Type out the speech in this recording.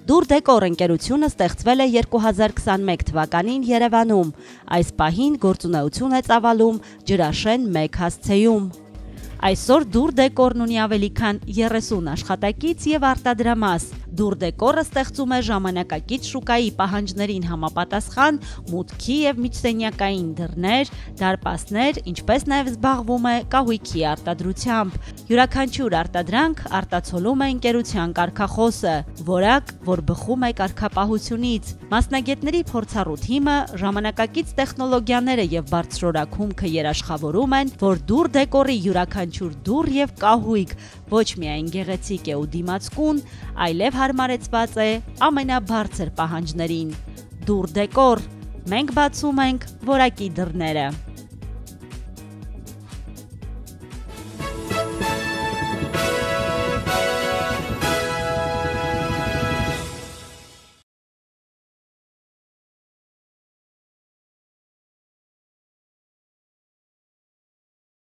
Դուր դեկոր ընկերությունը ստեղծվել է 2021 թվականին Երևանում, այս պահին գործունեություն է ծավալում Ջրաշեն 1 հասցեում։ Այսօր Դուր դեկորն ունի ավելի քան 30 աշխատակից և արտադրամաս։ Դուր դեկորը ստեղծում է ժամանակակից շուկայի պահանջներին համապատասխան մուտքի և միջսենյակային դռներ, դարպասներ, ինչպես նաև զբաղվում է կահույքի արտադրությամբ։ Յուրաքանչյուր արտադրանք արտացոլում է ընկերության կարգախոսը, որակ, որ բխում է կարգապահությունից։ Մասնագետների փորձառու թիմը ժամանակակից տեխնոլոգիաները և բարձրորակ երաշխավորում են, որ Դուր դեկորի յուրաքանչյուր դուռ և կահույք ոչ միայն գեղեցիկ է ու դիմացկուն, այլև հարմարեցված է ամենաբարձր պահանջներին։ Դուր դեկոր, մենք բացում ենք որակի դռները։